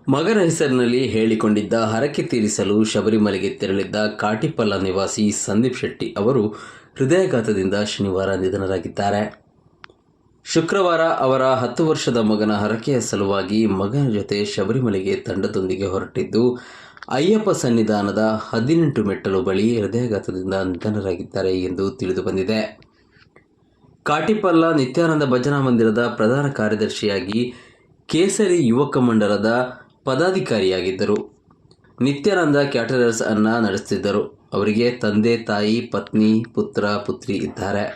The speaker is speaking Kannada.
ಮಗನ ಹೆಸರಿನಲ್ಲಿ ಹೇಳಿಕೊಂಡಿದ್ದ ಹರಕೆ ತೀರಿಸಲು ಶಬರಿಮಲೆಗೆ ತೆರಳಿದ್ದ ಕಾಟಿಪಲ್ಲ ನಿವಾಸಿ ಸಂದೀಪ್ ಶೆಟ್ಟಿ ಅವರು ಹೃದಯಾಘಾತದಿಂದ ಶನಿವಾರ ನಿಧನರಾಗಿದ್ದಾರೆ. ಶುಕ್ರವಾರ ಅವರ 10 ವರ್ಷದ ಮಗನ ಹರಕೆಯ ಸಲುವಾಗಿ ಮಗನ ಜೊತೆ ಶಬರಿಮಲೆಗೆ ತಂಡದೊಂದಿಗೆ ಹೊರಟಿದ್ದು, ಅಯ್ಯಪ್ಪ ಸನ್ನಿಧಾನದ 18 ಮೆಟ್ಟಲು ಬಳಿ ಹೃದಯಾಘಾತದಿಂದ ನಿಧನರಾಗಿದ್ದಾರೆ ಎಂದು ತಿಳಿದುಬಂದಿದೆ. ಕಾಟಿಪಲ್ಲ ನಿತ್ಯಾನಂದ ಭಜನಾ ಮಂದಿರದ ಪ್ರಧಾನ ಕಾರ್ಯದರ್ಶಿಯಾಗಿ, ಕೇಸರಿ ಯುವಕ ಮಂಡಲದ ಪದಾಧಿಕಾರಿಯಾಗಿದ್ದರು. ನಿತ್ಯಾನಂದ ಕ್ಯಾಟರರ್ಸ್ ಅನ್ನ ನಡೆಸುತ್ತಿದ್ದರು. ಅವರಿಗೆ ತಂದೆ, ತಾಯಿ, ಪತ್ನಿ, ಪುತ್ರ, ಪುತ್ರಿ ಇದ್ದಾರೆ.